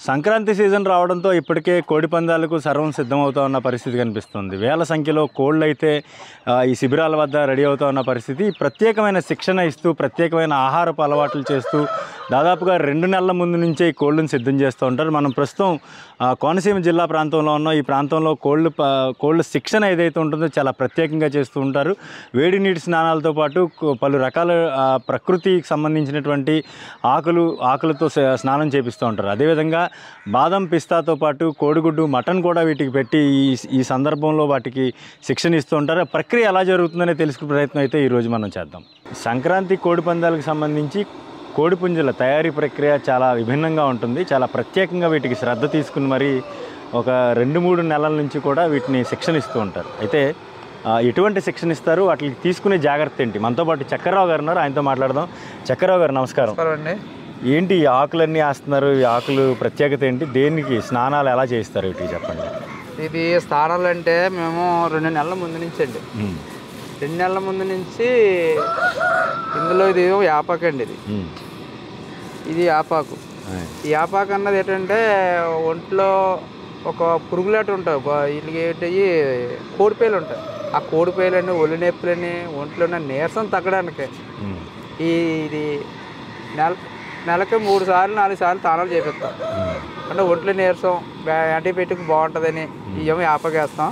Sankranti season రావడంతో ఇప్పటికే కోడి పందాలకు సర్వం సిద్ధమవుతా ఉన్న పరిస్థితి కనిపిస్తుంది. వేల సంఖ్యలో కోళ్ళు అయితే ఈ శిబిరాల వద్ద రెడీ అవుతా ఉన్న పరిస్థితి. ప్రత్యేకమైన శిక్షణ ఇస్తూ ప్రత్యేకమైన ఆహారపు అలవాట్లు చేస్తూ దాదాపుగా 2 నెలల ముందు నుంచే ఈ కోళ్ళను సిద్ధం చేస్తూ ఉంటారు. మనం ప్రస్తుతం కోనసీమ జిల్లా ప్రాంతంలో ఉన్న ఈ ప్రాంతంలో కోళ్ళ శిక్షణ ఏదైతే ఉంటుందో చాలా ప్రత్యేకంగా చేస్తూ ఉంటారు. వేడి నీటి స్నానాలతో పాటు పలు రకాల ప్రకృతికి సంబంధించినటువంటి ఆకులతో స్నానం చేపిస్తూ ఉంటారు. అదేవిధంగా బాదం పిస్తాతో పాటు కోడిగుడ్డు మటన్ కూడా వీటికి పెట్టి ఈ సందర్భంలో వాటికి శిక్షణ ఇస్తూ ఉంటారు. ప్రక్రియ ఎలా జరుగుతుందనే తెలుసుకునే ప్రయత్నం అయితే ఈరోజు మనం చేద్దాం. సంక్రాంతి కోడి పందాలకు సంబంధించి కోడిపుంజుల తయారీ ప్రక్రియ చాలా విభిన్నంగా ఉంటుంది. చాలా ప్రత్యేకంగా వీటికి శ్రద్ధ తీసుకుని మరి ఒక 2-3 నెలల నుంచి కూడా వీటిని శిక్షణ ఇస్తూ ఉంటారు. అయితే ఎటువంటి శిక్షణ ఇస్తారు, వాటికి తీసుకునే జాగ్రత్త ఏంటి? మనతో పాటు చక్రరావు గారు ఉన్నారు, ఆయనతో మాట్లాడదాం. చక్రరావు గారు నమస్కారం. ఏంటి ఈ ఆకులన్నీ వేస్తున్నారు? ఈ ఆకులు ప్రత్యేకత ఏంటి? దేనికి స్నానాలు ఎలా చేయిస్తారు వీటికి చెప్పండి. ఇది స్నానాలు అంటే మేము 2 నెలల ముందు నుంచి అండి, 2 నెలల ముందు నుంచి ఇందులో ఇది యాపాకు అండి. ఇది యాపాకు. ఈ యాపాకు అన్నది ఏంటంటే ఒంట్లో ఒక పురుగులాట ఉంటాయి, వీటికి ఏంటి కోడిపేలు ఉంటాయి. ఆ కోడిపేలని ఒళ్ళు నొప్పులని ఒంట్లో ఉన్న నీరసం తగ్గడానికి ఇది నెలకి 3 సార్లు 4 సార్లు స్నానాలు చేపిస్తాం. అంటే ఒంట్లో నీరసం యాంటీబయాటిక్ బాగుంటుందని ఇవేమో యాపకేస్తాం.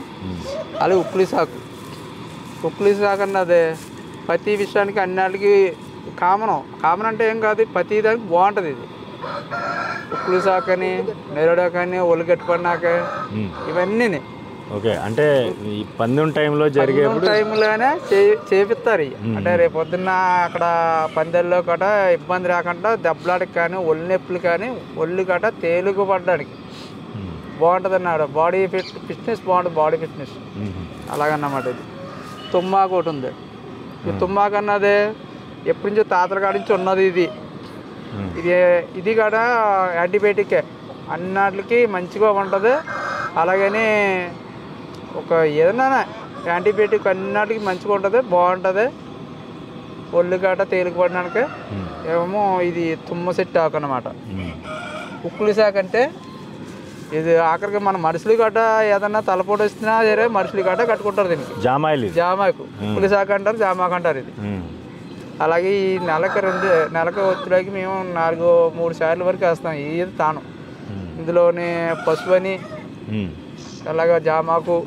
అలాగే ఉక్కులి సాకు అన్నది ప్రతి విషయానికి అన్నిటికి కామన్ అంటే ఏం కాదు, ప్రతి దానికి బాగుంటుంది. ఇది ఉక్కులి సాకు అని నెరడాకు అని ఒళ్ళు గట్టిపడినాక ఇవన్నీ ఓకే. అంటే ఈ పందెం టైంలో జరిగే టైంలోనే చేపిస్తారు. అంటే రేపు పొద్దున్న అక్కడ పందెల్లో కట ఇబ్బంది రాకుండా దెబ్బలాడికి కానీ ఒళ్ళు నొప్పులు కానీ ఒళ్ళు కట తేలిక పడడానికి బాగుంటుంది అన్నాడు. బాడీ ఫిట్నెస్ బాగుంటుంది, బాడీ ఫిట్నెస్ అలాగన్నమాట. ఇది తుమ్మాకు ఒకటి ఉంది. ఈ తుమ్మాకు అన్నది ఎప్పటి నుంచో తాతల కాడి నుంచి ఉన్నది. ఇది కూడా యాంటీబయాటికే, అన్నిటికి మంచిగా ఉంటుంది. అలాగని ఒక ఏదైనా యాంటీబయాటిక్ అన్నిటికి మంచిగా ఉంటుంది, బాగుంటుంది. ఒళ్ళు గట తేలిక పడడానికి ఏమో ఇది తుమ్మ సెట్ ఆకు అన్నమాట. ఉక్కులి శాఖ అంటే ఇది ఆఖరికి మన మనుషులు గట ఏదన్నా తలపోటు వస్తున్నా సరే మనుషులు గట కట్టుకుంటారు. దీనికి జామాకు ఉక్కులి శాఖ అంటారు, జామాకు అంటారు. ఇది అలాగే ఈ నెలకు వచ్చేలాకి మేము 3 సార్లు వరకు వేస్తాం. ఇది తాను ఇందులోనే పసుపు అని అలాగే జామాకు.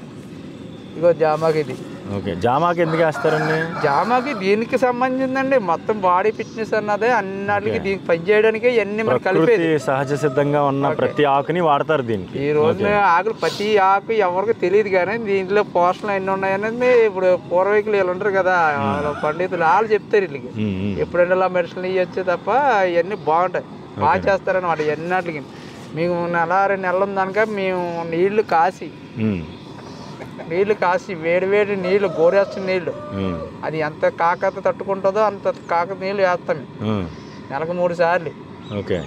ఇగో జామాకు. ఇది ఓకే. జామాకు ఎందుకు వేస్తారండి? జామాకి దీనికి సంబంధించిందండి. మొత్తం బాడీ ఫిట్నెస్ అన్నదే అన్నిటికి దీనికి పనిచేయడానికి ఇవన్నీ మనం కలిపేది. సహజ సిద్ధంగా ఉన్న ప్రతి ఆకుని వాడతారు దీనికి. ఈ రోజు ఆకులు ప్రతి ఆకు ఎవరికి తెలియదు, కానీ దీంట్లో పోషణలు ఎన్ని ఉన్నాయనేది ఇప్పుడు పూర్వీకులు వీళ్ళు ఉంటారు కదా పండితులు, వాళ్ళు చెప్తారు వీళ్ళకి. ఎప్పుడైనా ఇలా మెడిసిన్ ఇవ్వచ్చు తప్ప ఇవన్నీ బాగుంటాయి, బాగా చేస్తారనమాట. ఎన్నిటికి మేము 1-2 నెలలు ఉందనుక మేము నీళ్లు కాసి వేడి నీళ్లు, గోరేస్తున్న నీళ్లు, అది ఎంత కాకత తట్టుకుంటుందో అంత కాకత నీళ్లు వేస్తాం నెలకు 3 సార్లు. ఓకే.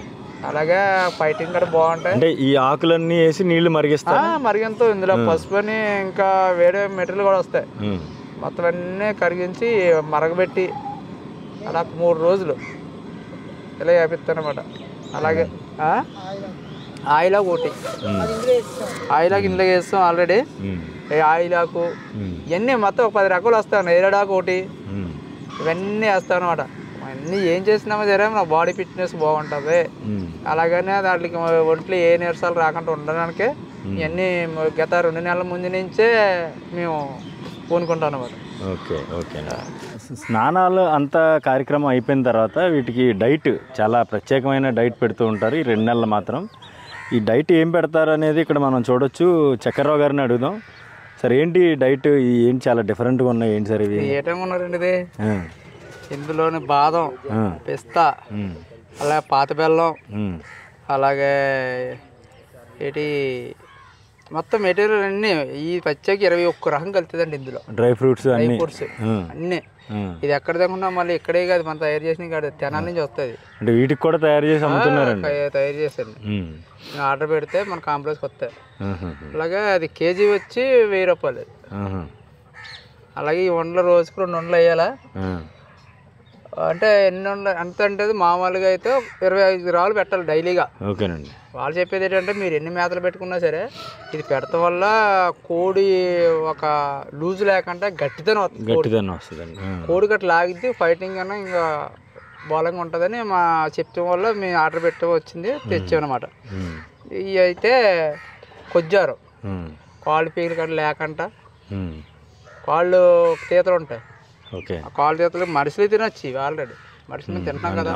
అలాగే ఫైటింగ్ కూడా బాగుంటాయి. అంటే ఈ ఆకులన్నీ వేసి నీళ్లు మరిగంతో ఇందులో పసుపు అని ఇంకా వేరే మెటీరియల్ కూడా వస్తాయి. మొత్తం అన్నీ కరిగించి మరగబెట్టి అలా 3 రోజులు ఇలా వేపిస్తానమాట. అలాగే ఆయిలాకు ఇందులో వేస్తాం ఆల్రెడీ. ఆయిలాకు ఇవన్నీ మొత్తం 10 రకాలు వస్తాను. ఎరడాకు ఒకటి, ఇవన్నీ వేస్తాను అనమాట. అన్నీ ఏం చేసినామో సరే నా బాడీ ఫిట్నెస్ బాగుంటుంది. అలాగనే దాంట్లోకి ఒంట్లో ఏ నీరసాలు రాకుండా ఉండడానికి ఇవన్నీ గత 2 నెలల ముందు నుంచే మేము పూనుకుంటాం అనమాట. ఓకే. స్నానాలు అంతా కార్యక్రమం అయిపోయిన తర్వాత వీటికి డైట్, చాలా ప్రత్యేకమైన డైట్ పెడుతూ ఉంటారు ఈ 2 నెలలు మాత్రం. ఈ డైట్ ఏం పెడతారు అనేది ఇక్కడ మనం చూడొచ్చు. చక్రరావు గారిని అడుగుదాం. సార్, ఏంటి డైట్? ఏంటి చాలా డిఫరెంట్గా ఉన్నాయి, ఏంటి సార్ ఇవి? ఏటంగా ఉన్నారండి ఇది? ఇందులోని బాదం, పిస్తా, అలాగే పాత బెల్లం, అలాగే మొత్తం మెటీరియల్ అన్నీ ఈ పచ్చకి 21 రకం కలుతుందండి ఇందులో. డ్రై ఫ్రూట్స్ అన్నీ. ఇది ఎక్కడ తగ్గకుండా మళ్ళీ ఇక్కడే కాదు, మనం తయారు చేసిన కాదు, తెనాల నుంచి వస్తుంది. అంటే వీటికి కూడా తయారు చేసి అమ్ముతున్నారండి? తయారు చేశాను. ఆర్డర్ పెడితే మన కాంప్లెక్స్కి వస్తాయి. అలాగే అది కేజీ వచ్చి 1000 రూపాయలు. అలాగే ఈ వండలు రోజుకు 2 వండలు వేయాలా. అంటే ఎంత అంటే మామూలుగా అయితే 25 రాళ్ళు పెట్టాలి డైలీగా. ఓకేనండి. వాళ్ళు చెప్పేది ఏంటంటే మీరు ఎన్ని మేతలు పెట్టుకున్నా సరే ఇది పెడతాం వల్ల కోడి ఒక లూజ్ లేకుండా గట్టితనం వస్తుందండి. కోడి గట్టి లాగిద్ది, ఫైటింగ్ అన్నా ఇంకా బలంగా ఉంటుందని మా చెప్పడం వల్ల మేము ఆర్డర్ పెట్టి వచ్చింది, తెచ్చామన్నమాట. ఇవి అయితే కొజ్జారు కాళ్ళు పీకలు కట్ట లేకుండా కాళ్ళు తీతలు ఉంటాయి. ఆ కాళ్ళు తీతలు మనుషులు తినొచ్చు ఆల్రెడీ, మనుషులు తింటున్నాం కదా,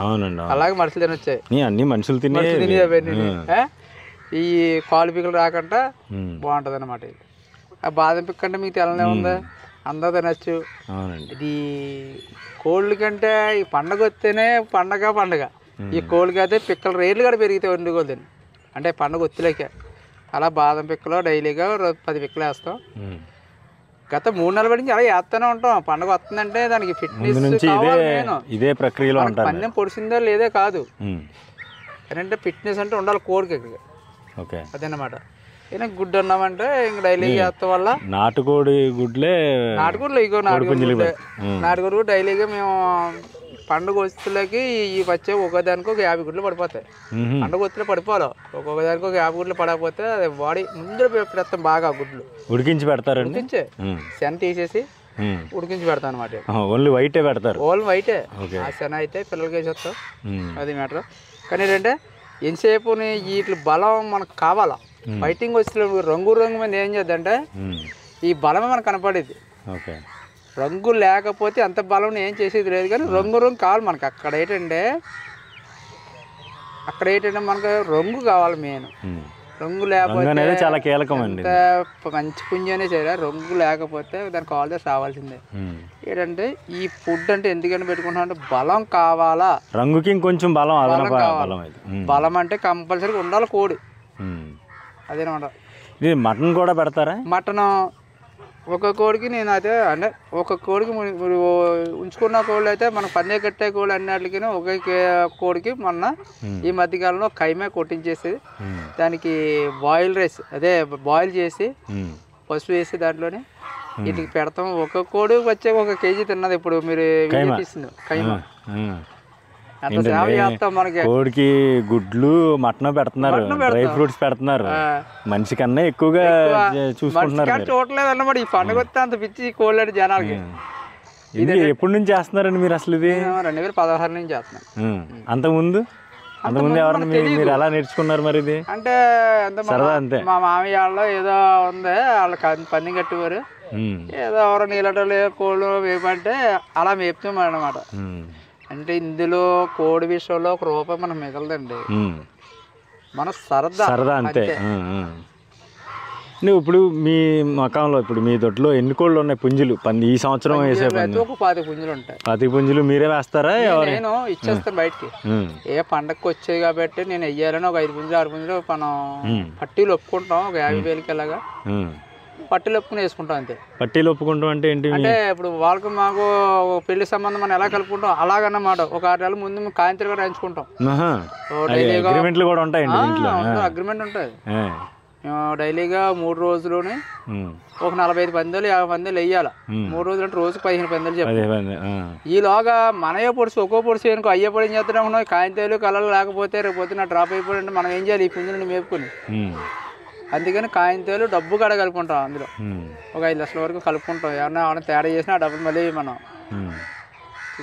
అలాగే మనుషులు తినొచ్చాయి, అన్ని మనుషులు తినేవన్నీ. ఈ కాళ్ళు పీకలు రాకుండా బాగుంటుంది అన్నమాట. ఇది ఆ బాదం పిక్ అంటే మీకు తెల్లనే ఉంది, అందరూ తినచ్చు. ఇది కోళ్ళ కంటే ఈ పండగ వస్తేనే పండగ ఈ కోళ్ళకి అయితే పిక్కలు రేట్లు కూడా పెరిగితే వండుకోదని అంటే పండగ ఒత్తిలేకే. అలా బాదం పిక్కలు డైలీగా 10 పిక్కలు వేస్తాం. గత 3 నెలల నుంచి అలా వేస్తూనే ఉంటాం. పండగ వస్తుందంటే దానికి ఫిట్నెస్ ఇదే ప్రక్రియలో పన్నెం పొడిచిందో లేదే కాదు, ఏంటంటే ఫిట్నెస్ అంటే ఉండాలి కోడికి. అదన్నమాట. గుడ్డు అన్నామంటే ఇంక డైలీ చేస్తాం వల్ల నాటుకోడి గుడ్లు ఇగో నాటుకోడి గుడ్డు డైలీగా మేము పండుగ వస్తువులకి ఈ వచ్చే ఒకదానికి ఒక 50 గుడ్లు పడిపోతాయి. పండుగ వస్తువులు పడిపోవాలి, ఒక్కొక్కదానికి ఒక 50 గుడ్లు పడకపోతే అది బాడీ ముందర పెడతాం. బాగా గుడ్లు ఉడికించి పెడతారు, ఉడికించే శన తీసేసి ఉడికించి పెడతాం అనమాట. ఓన్లీ వైటే పెడతారు, ఓన్లీ వైటే. ఆ శన అయితే పిల్లలకి వేసేస్తాం, అది మ్యాటర్. కానీ ఏంటంటే ఎంతసేపు వీటి బలం మనకు కావాలా. ఫైటింగ్ వచ్చిన రంగు మీద ఏం చేద్దంటే ఈ బలమే మనకు కనపడేది. రంగు లేకపోతే అంత బలం ఏం చేసేది లేదు, కానీ రంగు కావాలి మనకు. అక్కడ ఏంటంటే మనకు రంగు కావాలి మెయిన్. రంగు లేకపోతే చాలా కీలకమండి. మంచి పుంజనే సరే రంగు లేకపోతే దానికి ఆల్రెడీ రావాల్సిందే. ఏంటంటే ఈ ఫుడ్ అంటే ఎందుకని పెట్టుకుంటున్నాం అంటే బలం కావాలా, రంగుకి ఇంకొంచెం బలం కావాలి. బలం అంటే కంపల్సరీగా ఉండాలి కోడి, అదేనమాట. ఇది మటన్ కూడా పెడతారా? మటన్ ఒక కోడికి నేను అయితే అంటే ఒక కోడికి ఉంచుకున్న కోళ్ళు అయితే మనకు పన్నే కట్టే కోళ్ళు అన్నిటికీ ఒకే కోడికి మొన్న ఈ మధ్యకాలంలో కైమే కొట్టించేసి దానికి బాయిల్ రైస్ అదే బాయిల్ చేసి పసుపు వేసి దాంట్లోనే వీటికి పెడతాం. ఒక కోడి వచ్చే 1 కేజీ తిన్నది. ఇప్పుడు మీరు తీస్తుంది కైమా. కోడికి గుడ్లు మటన్ పెడుతున్నారు, డ్రై ఫ్రూట్స్ పెడుతున్నారు, మనిషి కన్నా ఎక్కువగా చూసుకుంటున్నారు. చూడలేదు అన్నమాట. ఈ పండుగ వస్తే అంత పిచ్చి కోళ్ళ జనాలకి. ఇది ఎప్పటి నుంచి చేస్తున్నారండి మీరు అసలు? ఇది 2016 నుంచి చేస్తున్నాం. అంతకుముందు ఎవరన్నా మీరు ఎలా నేర్చుకున్నారు మరి? ఇది అంటే అంతే మా మామయ్య వాళ్ళు ఏదో ఉంది, వాళ్ళకి పంది కట్టేవారు, ఏదో ఎవరో నీళ్ళలో కోళ్ళు వేపంటే అలా మేపుతాం అన్నమాట. అంటే ఇందులో కోడి విషయంలో 1 రూపాయి మనకు మిగలదండి, మన సరదా అంతే. ఇప్పుడు మీ మకాంలో ఇప్పుడు మీ దొడ్లో ఎన్ని కోళ్ళు ఉన్నాయి పుంజులు? ఈ సంవత్సరం వేసే ఒక 25 పుంజులు ఉంటాయి. 25 పుంజులు మీరే వేస్తారా? నేను ఇచ్చేస్తాను బయటికి. ఏ పండగకి వచ్చాయి కాబట్టి నేను వెయ్యాలని ఒక 5 పుంజులు 6 పుంజులు మనం పట్టీలు ఒప్పుకుంటాం. ఒక 50,000కి అలాగా పట్టీలు ఒప్పుకుని వేసుకుంటాం అంతే. పట్టీలు ఒప్పుకుంటాం అంటే ఏంటి? అంటే ఇప్పుడు వాళ్ళకి మాకు పెళ్లి సంబంధం మనం ఎలా కలుపుకుంటాం అలాగన్నమాట. ఒక 6 నెలల ముందు కాయంత్రి కూడా రాయించుకుంటాం. అగ్రిమెంట్లు కూడా ఉంటాయండి, అగ్రిమెంట్ ఉంటుంది. డైలీగా 3 రోజులోనే ఒక 45 పందాలు 50 పందాలు వెయ్యాలి. 3 రోజులు అంటే రోజుకి 15 పందాలు చెప్పాలి. ఈలోగా మనయే పొడిచి ఒక్కో పొడిచి అనుకో అయ్యే పొడి ఏం చేస్తున్నాం, కాయంతాలు కలలు లేకపోతే రేపు పొద్దున డ్రాప్ అయిపోయింటే మనం ఏం చేయాలి? ఈ పుంజుని మేపుకొని. అందుకని కాయంతాలు డబ్బు కాడ కలుపుకుంటాం. అందులో ఒక 5 లక్షల వరకు కలుపుకుంటాం. ఏమన్నా తేడా చేసినా ఆ డబ్బులు మళ్ళీ మనం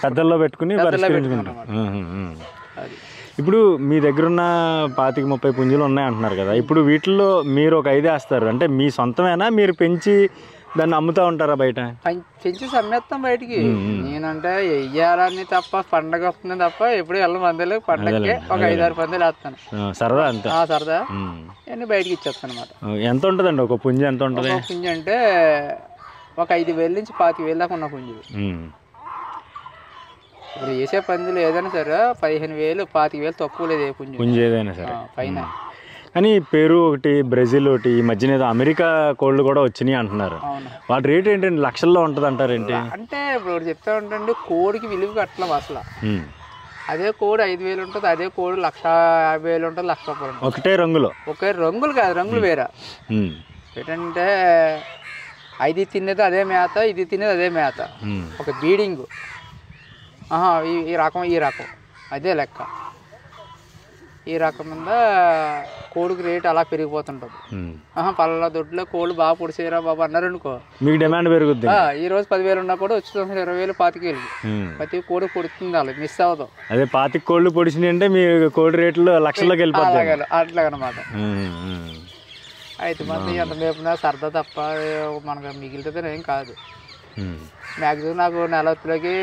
పెద్దల్లో పెట్టుకుని అది. ఇప్పుడు మీ దగ్గర ఉన్న 25-30 పుంజులు ఉన్నాయి అంటున్నారు కదా, ఇప్పుడు వీటిల్లో మీరు ఒక 5 వేస్తారు అంటే మీ సొంతమేనా? మీరు పెంచి దాన్ని అమ్ముతా ఉంటారా బయట? పెంచి అమ్మేస్తాం బయటికి. నేనంటే వెయ్యాలని తప్ప పండగ వస్తుంది తప్ప ఎప్పుడు వెళ్ళం పందాలు. పండగకి ఒక 5-6 పందాలు వేస్తాను, సరదా అంతే. సరదా అన్నీ బయటకి ఇచ్చేస్తాను అనమాట. ఎంత ఉంటుందండి ఒక పుంజు? ఎంత ఉంటుంది పుంజు అంటే ఒక 5,000 నుంచి 25,000 దాకా ఉన్న పుంజులు. ఇప్పుడు వేసే పందులు ఏదైనా సరే 15,000 25,000 తక్కువ లేదు ఏ పుంజు ఏదైనా సరే పైన. కానీ పెరు ఒకటి, బ్రెజిల్ ఒకటి, ఈ మధ్యన ఏదో అమెరికా కోళ్ళు కూడా వచ్చినాయి అంటున్నారు. వాటి రేట్ ఏంటండి? లక్షల్లో ఉంటుంది అంటారు ఏంటి? అంటే ఇప్పుడు చెప్తా ఉంటాండి, కోడికి విలువ కట్టలేం అసలు. అదే కోడి 5,000 ఉంటుంది, అదే కోడి 1,50,000 ఉంటుంది, 1,00,000 రూపాయలు. ఒకటే రంగులో? ఒకే రంగులు కాదు, రంగులు వేరే. ఏంటంటే ఇది తినేది అదే మేత, ఇది తినేది అదే మేత. ఒక బీడింగ్ ఈ రకం అదే లెక్క. ఈ రకం మీద కోడికి రేటు అలా పెరిగిపోతుంటుంది. పలానా దొడ్లో కోళ్ళు బాగా పొడిచేయరా బాబు అన్నారు అనుకో, మీకు డిమాండ్ పెరుగుద్ది. ఈ రోజు 10,000 ఉన్నా కూడా వచ్చి 20,000 25,000 ప్రతి కోడి పొడుతుంది, వాళ్ళు మిస్ అవ్వదు. అదే 25 కోళ్ళు పొడిచినాయి అంటే మీ కోడి రేట్లు లక్షల్లోకి వెళ్ళిపోతాయి. అట్లాగనమాట. అయితే మంది ఎంత మేపునా సరదా తప్ప మనకు మిగిలితే ఏం కాదు. మ్యాక్సిమం నాకు నెలలోకి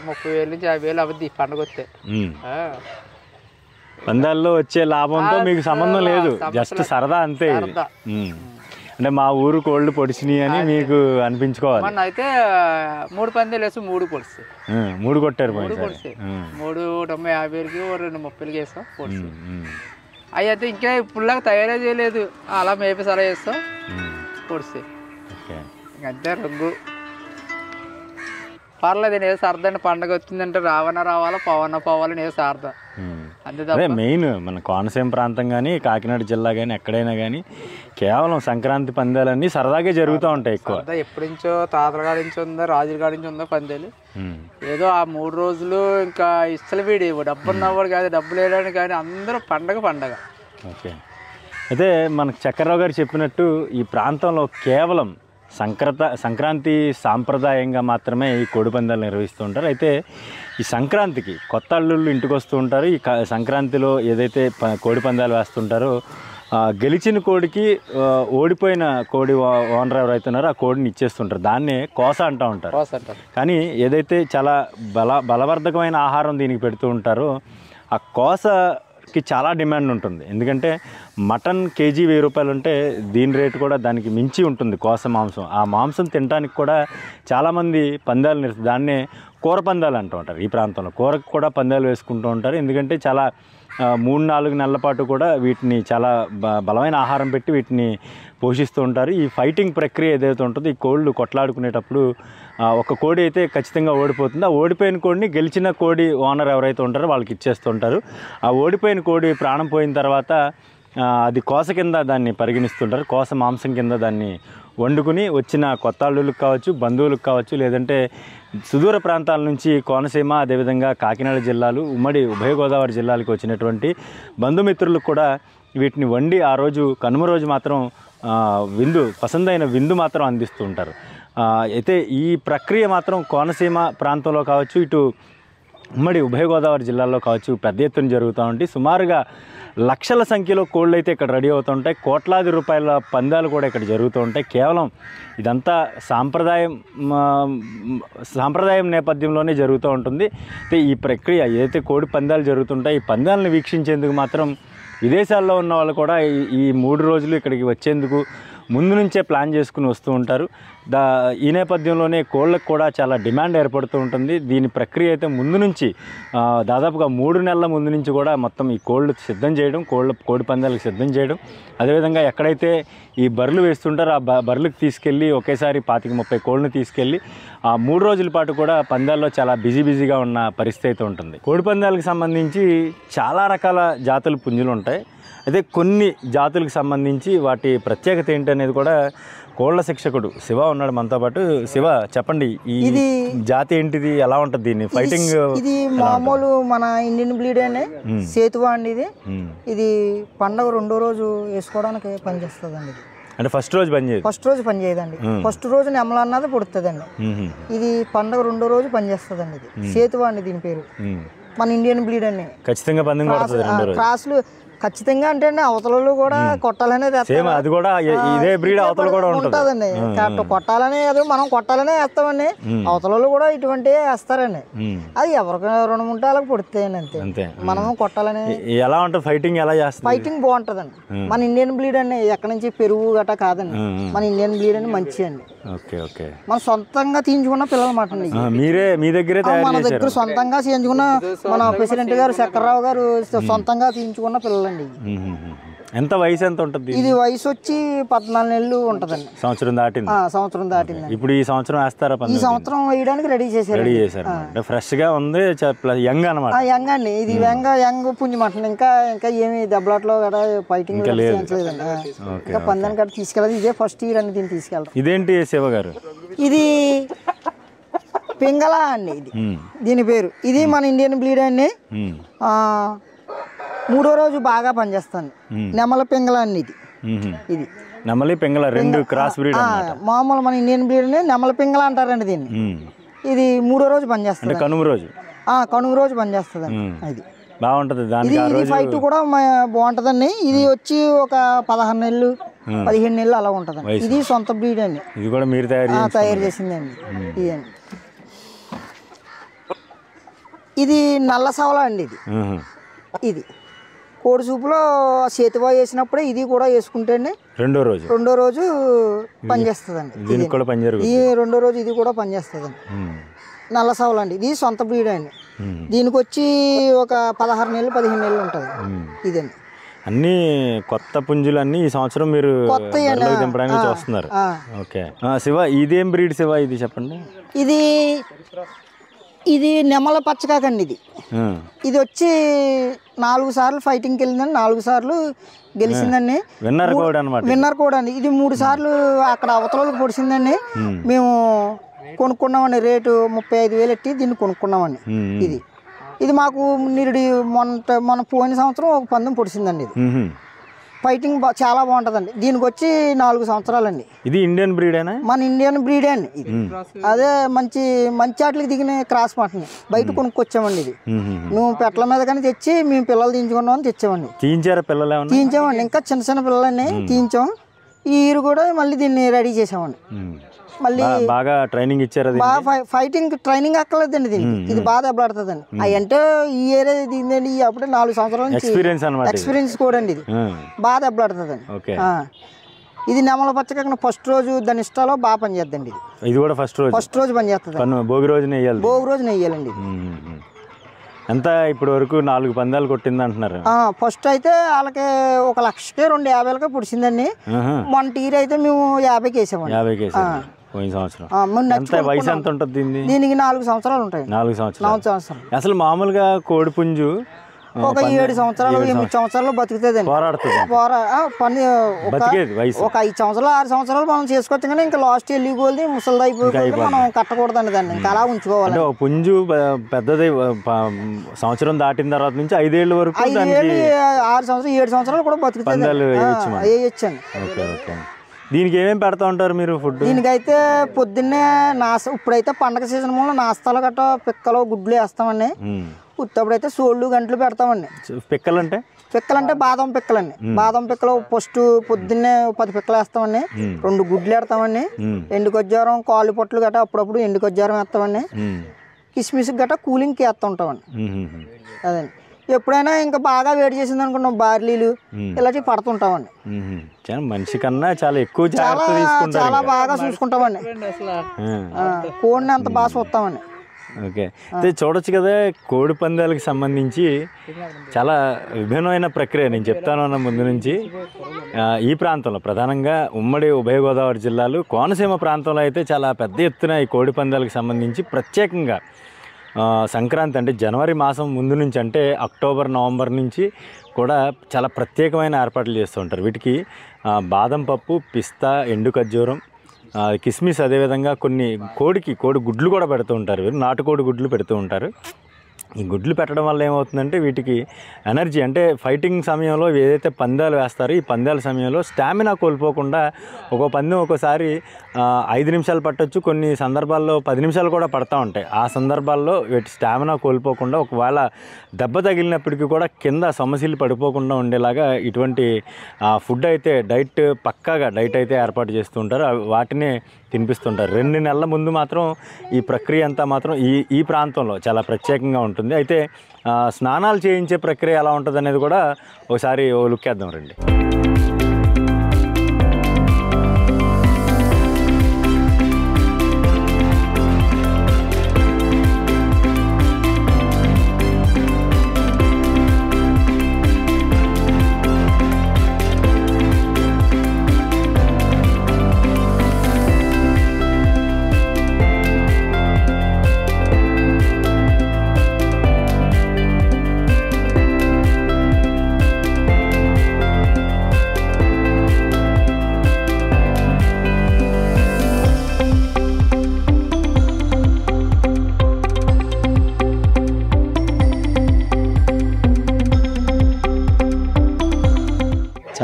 30,000 నుంచి 50,000 అవుద్ది పండుగ వస్తే. పందాల్లో వచ్చే లాభంతో మీకు సంబంధం లేదు, జస్ట్ సరదా అంతే. అంటే మా ఊరు కోళ్ళు పొడిచినాయి అని మీకు అనిపించుకోవాలి. మొన్న అయితే 3 పందాలు వేసి 3 పొడిచి 3 కొట్టారు. 3 50,000కి 2 30,000కి వేస్తాం పొడిచి. అవి అయితే ఇంకా ఇప్పుడులాగా తయారే చేయలేదు, అలా మేపి సరే చేస్తాం పొడిచి. ఇంకంతే రంగు పర్లేదు. నేను సరదా పండుగ వచ్చిందంటే రావాలా పోవాలని నేను సరదా అంతే. అదే మెయిన్ మన కోనసీమ ప్రాంతం కానీ కాకినాడ జిల్లా కానీ ఎక్కడైనా కానీ కేవలం సంక్రాంతి పందాలన్నీ సరదాగా జరుగుతూ ఉంటాయి ఎక్కువ. ఎప్పటి నుంచో తాతల కాడి నుంచి ఉందా, రాజుల కాడి నుంచి ఉందా పందాలు. ఏదో ఆ 3 రోజులు ఇంకా ఇస్తలు వీడి డబ్బు ఉన్నవాడు కాదు, డబ్బులు వేయడానికి కానీ అందరూ పండగ. ఓకే. అయితే మనకు చక్రరావు గారు చెప్పినట్టు ఈ ప్రాంతంలో కేవలం సంక్రాంతి సాంప్రదాయంగా మాత్రమే ఈ కోడి పందాలు నిర్వహిస్తూ ఉంటారు. అయితే ఈ సంక్రాంతికి కొత్త అల్లుళ్ళు ఇంటికి వస్తూ ఉంటారు. ఈ సంక్రాంతిలో ఏదైతే కోడి పందాలు వేస్తుంటారో గెలిచిన కోడికి ఓడిపోయిన కోడి ఓనర్ ఎవరైతే ఉన్నారో ఆ కోడిని ఇచ్చేస్తుంటారు. దాన్నే కోస అంటూ ఉంటారు. కానీ ఏదైతే చాలా బలవర్ధకమైన ఆహారం దీనికి పెడుతూ ఉంటారో ఆ కోసకి చాలా డిమాండ్ ఉంటుంది. ఎందుకంటే మటన్ కేజీ 1000 రూపాయలు ఉంటే దీని రేటు కూడా దానికి మించి ఉంటుంది కోస మాంసం. ఆ మాంసం తినడానికి కూడా చాలామంది పందాలు దాన్నే కూర పందాలు అంటూ ఉంటారు. ఈ ప్రాంతంలో కూరకు కూడా పందాలు వేసుకుంటూ ఉంటారు. ఎందుకంటే చాలా 3-4 నెలల పాటు కూడా వీటిని చాలా బలమైన ఆహారం పెట్టి వీటిని పోషిస్తూ ఉంటారు. ఈ ఫైటింగ్ ప్రక్రియ ఏదైతే ఉంటుందో ఈ కోళ్ళు కొట్లాడుకునేటప్పుడు ఒక కోడి అయితే ఖచ్చితంగా ఓడిపోతుంది. ఆ ఓడిపోయిన కోడిని గెలిచిన కోడి ఓనర్ ఎవరైతే ఉంటారో వాళ్ళకి ఇచ్చేస్తుంటారు. ఆ ఓడిపోయిన కోడి ప్రాణం పోయిన తర్వాత అది కోస కింద దాన్ని పరిగణిస్తుంటారు. కోస మాంసం కింద దాన్ని వండుకుని వచ్చిన కొత్త అల్లులకు కావచ్చు, బంధువులకు కావచ్చు, లేదంటే సుదూర ప్రాంతాల నుంచి కోనసీమ అదేవిధంగా కాకినాడ జిల్లాలు, ఉమ్మడి ఉభయ గోదావరి జిల్లాలకు వచ్చినటువంటి బంధుమిత్రులకు కూడా వీటిని వండి ఆ రోజు కనుమ రోజు మాత్రం పసందైన విందు మాత్రం అందిస్తూ ఉంటారు. అయితే ఈ ప్రక్రియ మాత్రం కోనసీమ ప్రాంతంలో కావచ్చు, ఇటు ఉమ్మడి ఉభయ గోదావరి జిల్లాల్లో కావచ్చు పెద్ద ఎత్తున జరుగుతూ ఉంటాయి. సుమారుగా లక్షల సంఖ్యలో కోళ్ళు అయితే ఇక్కడ రెడీ అవుతూ ఉంటాయి. కోట్లాది రూపాయల పందాలు కూడా ఇక్కడ జరుగుతూ ఉంటాయి. కేవలం ఇదంతా సాంప్రదాయం నేపథ్యంలోనే జరుగుతూ ఉంటుంది. అయితే ఈ ప్రక్రియ ఏదైతే కోడి పందాలు జరుగుతుంటాయి, ఈ పందాలను వీక్షించేందుకు మాత్రం విదేశాల్లో ఉన్న వాళ్ళు కూడా ఈ 3 రోజులు ఇక్కడికి వచ్చేందుకు ముందు నుంచే ప్లాన్ చేసుకుని వస్తూ ఉంటారు. ఈ నేపథ్యంలోనే కోళ్ళకు కూడా చాలా డిమాండ్ ఏర్పడుతూ ఉంటుంది. దీని ప్రక్రియ అయితే ముందు నుంచి దాదాపుగా 3 నెలల ముందు నుంచి కూడా మొత్తం ఈ కోళ్ళు సిద్ధం చేయడం, కోడి పందాలకు సిద్ధం చేయడం, అదేవిధంగా ఎక్కడైతే ఈ బర్రెలు వేస్తుంటారో ఆ బర్రెలకు తీసుకెళ్ళి ఒకేసారి 25-30 కోళ్ళను తీసుకెళ్ళి ఆ 3 రోజుల పాటు కూడా పందాల్లో చాలా బిజీగా ఉన్న పరిస్థితి అయితే ఉంటుంది. కోడి పందాలకు సంబంధించి చాలా రకాల జాతుల పుంజులు ఉంటాయి. అయితే కొన్ని జాతులకు సంబంధించి వాటి ప్రత్యేకత ఏంటనేది కూడా కోళ్ళ శిక్షకుడు శివ ఉన్నాడు మనతో పాటు. శివ, చెప్పండి, ఈ జాతి ఏంటిది, ఎలా ఉంటుంది దీన్ని ఫైటింగ్? ఇది మామూలు మన ఇండియన్ బ్లీడ్ అనే సేతువా అండి. ఇది పండగ 2వ రోజు వేసుకోవడానికి పనిచేస్తుందండి. అంటే ఫస్ట్ రోజు పనిచేయదండి. ఫస్ట్ రోజు నెమల అన్నది పుడుతుందండి. ఇది పండగ 2వ రోజు పనిచేస్తుందండి. ఇది సేతువా అండి దీని పేరు. మన ఇండియన్ బ్లీడ్ అని ఖచ్చితంగా క్రాస్లు ఖచ్చితంగా అంటే అండి అవతలలో కూడా కొట్టాలనేది అది కూడా ఇదే బ్రీడ్ అవతల కూడా ఉంటుందండి. కొట్టాలనే కాదు, మనం కొట్టాలనే వేస్తామండి. అవతలలో కూడా ఇటువంటి వేస్తారండి. అది ఎవరికి 2-3 టాలకు పుడుతాయండి అంతే. మనము కొట్టాలని ఎలా ఉంటుంది ఫైటింగ్ ఎలా చేస్తారు? ఫైటింగ్ బాగుంటుందండి. మన ఇండియన్ బ్లీడ్ అండి ఎక్కడి నుంచి పెరుగు గట్టా కాదండి. మన ఇండియన్ బ్లీడ్ అని మంచి అండి. మనం సొంతంగా తీయించుకున్న పిల్లలు మాట అండి. మీ దగ్గరే మన దగ్గర సొంతంగా చేయించుకున్న మన ప్రెసిడెంట్ గారు చక్రరావు గారు సొంతంగా తీయించుకున్న పిల్లలండి. ఎంత వయసు ఎంత ఉంటుంది? ఇది వయసు వచ్చి 14 నెలలు ఉంటదండి. సంవత్సరం దాటింది. ఇప్పుడు ఈ సంవత్సరం వేస్తారా? ఈ సంవత్సరం వేయడానికి రెడీ చేశారు. అంటే ఫ్రెష్ గా ఉంది, యంగ్ అన్నమాట. యంగ్ అండి. ఇది యంగ్ పుంజి మటన్. ఇంకా ఏమి దెబ్బలాట్లో గట్రా ఫైటింగ్ లేదండి. ఇంకా పందాన్ని గట్రా తీసుకెళ్ళదు. ఇదే ఫస్ట్ ఇయర్ అని దీన్ని తీసుకెళ్ళారు. ఇదేంటి శివ గారు? ఇది పింగళ అండి ఇది దీని పేరు. ఇది మన ఇండియన్ బ్రీడ్ అండి. 3వ రోజు బాగా పనిచేస్తుంది. నెమల పింగళ అండి ఇది. ఇది నెమలి పింగళ 2 క్రాస్ బ్రీడ్. మామూలు మన ఇండియన్ బ్రీడ్ నెమల పింగళ అంటారండి దీన్ని. ఇది 3వ రోజు పనిచేస్తుంది. కనుమ రోజు. కనుమ రోజు పనిచేస్తుందండి. అది బాగుంటది. దానికి ఇది ఫైట్ కూడా బాగుంటదండి. ఇది వచ్చి ఒక 16 నెలలు 15 నెలలు అలా ఉంటదండి. ఇది సొంత బ్రీడ్ అండి. ఇది కూడా మీరు తయారు చేసిందండి. ఇదండి. ఇది నల్ల సవల అండి. ఇది ఇది కోడి సూపులో చేతివా వేసినప్పుడే ఇది కూడా వేసుకుంటే రెండో రోజు పనిచేస్తుందండి. ఈ 2వ రోజు ఇది కూడా పనిచేస్తుందండి. నల్ల సవల అండి. ఇది సొంత బ్రీడ్ అండి. దీనికి వచ్చి ఒక 16 నెలలు 15 నెలలు ఉంటుంది. ఇదండి. అన్ని కొత్త పుంజులు అన్ని ఈ సంవత్సరం మీరు దింపడానికి చూస్తున్నారు. ఓకే శివ, ఇదేం బ్రీడ్ శివ? ఇది చెప్పండి. ఇది నెమల పచ్చకాకండి. ఇది వచ్చి 4 సార్లు ఫైటింగ్కి వెళ్ళిందండి. 4 సార్లు గెలిచిందండి. విన్నర్ కూడా అండి. ఇది 3 సార్లు అక్కడ అవతలకి పొడిచిందండి. మేము కొనుక్కున్నామండి. రేటు 35,000 ఎట్టి దీన్ని కొనుక్కున్నామండి. ఇది మాకు మొన్న పోయిన సంవత్సరం ఒక పందెం పొడిచిందండి. ఇది ఫైటింగ్ చాలా బాగుంటుందండి. దీనికి వచ్చి 4 సంవత్సరాలండి. ఇది ఇండియన్ బ్రీడ్ మన ఇండియన్ బ్రీడే అండి. ఇది అదే మంచి ఆటలకి దిగిన క్రాస్ మాటని బయట కొనుక్కొచ్చామండి. ఇది మేము పెట్టల మీద కానీ తెచ్చి మేము పిల్లలు తీయించుకున్నామని తెచ్చామండి. తీయించామండి. ఇంకా చిన్న పిల్లలన్నీ తీయించాం. ఈ ఇయర్ కూడా మళ్ళీ దీన్ని రెడీ చేసామండి. మళ్ళీ బాగా ట్రైనింగ్ ఇచ్చారు. ఫైటింగ్ ట్రైనింగ్ అక్కర్లేదండి దీనికి. ఇది బాగా దెబ్బలాడుతుందండి. అవి అంటే ఈ ఏరియా దీనిందండి. అప్పుడే 4 సంవత్సరాల నుంచి ఎక్స్పీరియన్స్ కూడా అండి. ఇది బాగా దెబ్బలాడుతుందండి. ఇది నెమల పచ్చకాక ఫస్ట్ రోజు దాని ఇష్టాలో బాగా పనిచేద్దండి. ఇది కూడా ఫస్ట్ రోజు పనిచేస్తుంది. భోగి రోజున వేయాలండి. ఎంత ఇప్పటి వరకు 4 పందాలు కొట్టింది అంటున్నారు. ఫస్ట్ అయితే వాళ్ళకి 1,00,000కి 2,50,000కి పుడిచిందండి. మొన్న టీర్ అయితే మేము 50కి వేసామండి. 50కి వేసాం. పోయిన సంవత్సరం వయసు ఎంత ఉంటుంది దీనికి? 4 సంవత్సరాలు ఉంటాయి. 4 సంవత్సరాలు. అసలు మామూలుగా కోడి పుంజు ఒక 7 సంవత్సరాలు 8 సంవత్సరాలు బతుకుతుంది. ఒక 5 సంవత్సరాలు 6 సంవత్సరాలు మనం చేసుకోవచ్చు. కానీ ఇంకా లాస్ట్ వెళ్ళి కోల్ది ముసలిది అయిపోయి మనం కట్టకూడదండి దాన్ని. ఇంకా అలా ఉంచుకోవాలి. పుంజు పెద్దది సంవత్సరం దాటిన తర్వాత నుంచి 5 ఏళ్ళ వరకు 6 సంవత్సరాలు 7 సంవత్సరాలు కూడా బతుకుతుంది. వేయచ్చండి. దీనికి ఏమేమి పెడతా ఉంటారు మీరు ఫుడ్? దీనికైతే పొద్దున్నే ఇప్పుడైతే పండగ సీజన్ మూల నాస్తాలు గట్ట పిక్కలు గుడ్లు వేస్తామండి. ఉత్తప్పుడైతే సోళ్ళు గంటలు పెడతామండి. పిక్కలంటే బాదం పిక్కలండి. బాదం పిక్కలు పొద్దున్నే 10 పిక్కలు వేస్తామండి. 2 గుడ్లు వేస్తామండి. ఎండు కొజ్జారం కాళ్ళు పొట్లు గట్ట అప్పుడప్పుడు ఎండు కొజ్జారం వేస్తామండి. కిస్మిస్ గట్ట కూలింగ్కి వేస్తూ ఉంటామండి. అదండి. ఎప్పుడైనా ఇంకా బాగా వేడి చేసింది అనుకున్నాం బార్లీలు ఇలాంటివి పడుతుంటామండి. మనిషి కన్నా చాలా ఎక్కువ చాలా బాగా చూసుకుంటామండి. కోడిని అంత బాగా చూస్తామండి. ఓకే, అయితే చూడొచ్చు కదా, కోడి పందాలకు సంబంధించి చాలా విభిన్నమైన ప్రక్రియ. నేను చెప్తాను ముందు నుంచి. ఈ ప్రాంతంలో ప్రధానంగా ఉమ్మడి ఉభయ గోదావరి జిల్లాలు కోనసీమ ప్రాంతంలో అయితే చాలా పెద్ద ఎత్తున ఈ కోడి పందాలకు సంబంధించి ప్రత్యేకంగా సంక్రాంతి అంటే జనవరి మాసం ముందు నుంచి, అంటే అక్టోబర్ నవంబర్ నుంచి కూడా చాలా ప్రత్యేకమైన ఏర్పాట్లు చేస్తూ ఉంటారు. వీటికి బాదం పప్పు, పిస్తా, ఎండు ఖర్జూరం, కిస్మిస్, అదేవిధంగా కోడి గుడ్లు కూడా పెడుతూ ఉంటారు. వీరు నాటుకోడి గుడ్లు పెడుతూ ఉంటారు. ఈ గుడ్లు పెట్టడం వల్ల ఏమవుతుందంటే వీటికి ఎనర్జీ, అంటే ఫైటింగ్ సమయంలో ఏదైతే పందాలు వేస్తారో ఈ పందాల సమయంలో స్టామినా కోల్పోకుండా, ఒక్కో పందెం ఒక్కోసారి 5 నిమిషాలు పట్టొచ్చు, కొన్ని సందర్భాల్లో 10 నిమిషాలు కూడా పడతా ఉంటాయి. ఆ సందర్భాల్లో వీటి స్టామినా కోల్పోకుండా, ఒకవేళ దెబ్బ తగిలినప్పటికీ కూడా కింద సమస్యలు పడిపోకుండా ఉండేలాగా ఇటువంటి ఫుడ్ అయితే పక్కాగా డైట్ అయితే ఏర్పాటు చేస్తూ ఉంటారు. వాటినే తినిపిస్తుంటారు. 2 నెలల ముందు మాత్రం ఈ ప్రక్రియ అంతా మాత్రం ఈ ప్రాంతంలో చాలా ప్రత్యేకంగా ఉంటుంది. అయితే స్నానాలు చేయించే ప్రక్రియ ఎలా ఉంటుంది అనేది కూడా ఒకసారి లుక్ వేద్దాం రండి.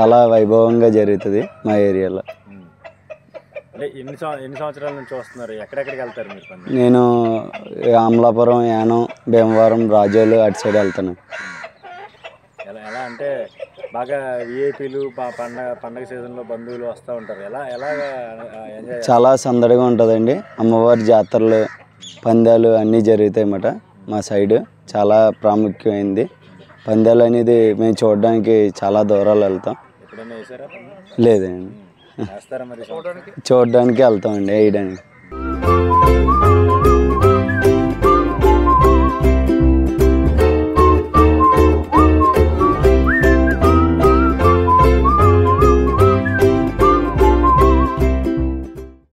చాలా వైభవంగా జరుగుతుంది మా ఏరియాలో. అంటే ఎన్ని సంవత్సరాల నుంచి వస్తున్నారు? ఎక్కడెక్కడికి వెళ్తారు మీరు పందాలు? నేను అమలాపురం, యానం, భీమవరం, రాజోలు అటు సైడ్ వెళ్తాను. ఎలా ఎలా అంటే బాగా విఐపీలు పండగ సీజన్లో బంధువులు వస్తూ ఉంటారు. ఎలాగా ఎంజాయ్? చాలా సందడిగా ఉంటుందండి. అమ్మవారి జాతరలు, పందాలు అన్నీ జరుగుతాయి అన్నమాట. మా సైడ్ చాలా ప్రాముఖ్యమైంది పందాలు అనేది. మేము చూడడానికి చాలా దూరాలు వెళ్తాం. ఎప్పుడైనా వేసారా? లేదండి, వేస్తారా మరి? చూడడానికి వెళ్తామండి, వేయడానికి.